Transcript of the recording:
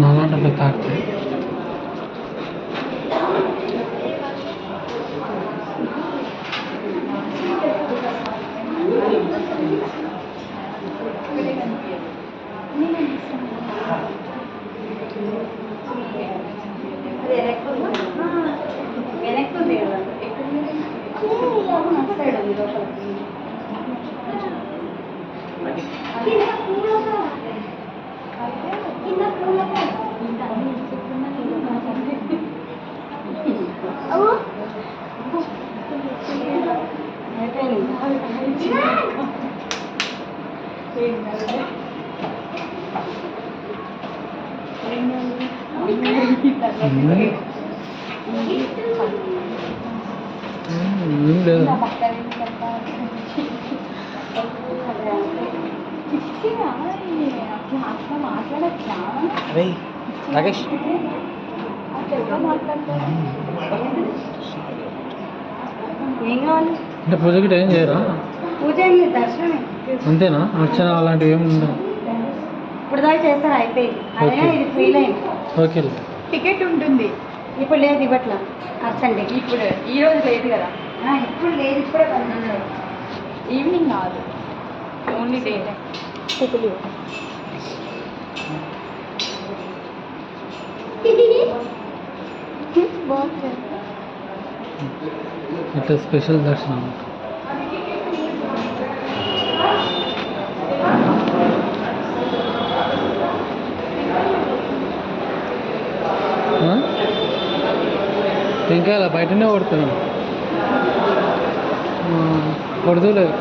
నాలాంటి తాకితే అరే రాకేష్ ఏం కావాలి అంటే పూజకి ఏం చేయరా? పూజ ఏం లేదు, దర్శనమే అంతేనా? అర్చన అలాంటివి ఏమి ఉండవు? ఇప్పుడు దాకా చేస్తారు, అయిపోయింది. అదే ఇది ఫ్రీ లైన్. ఓకే, టికెట్ ఉంటుంది. ఇప్పుడు లేదు ఇవ్వట్లా అర్చండి. ఇప్పుడు ఈ రోజు లేదు కదా, ఇప్పుడు లేదు, ఇప్పుడే 12 ఈవినింగ్ కాదు, ఓన్లీ డే టైం. అంటే స్పెషల్ దర్శనం. టెంకాయలా బయటనే కొడుతున్నాను, కొడుతూ లేదు.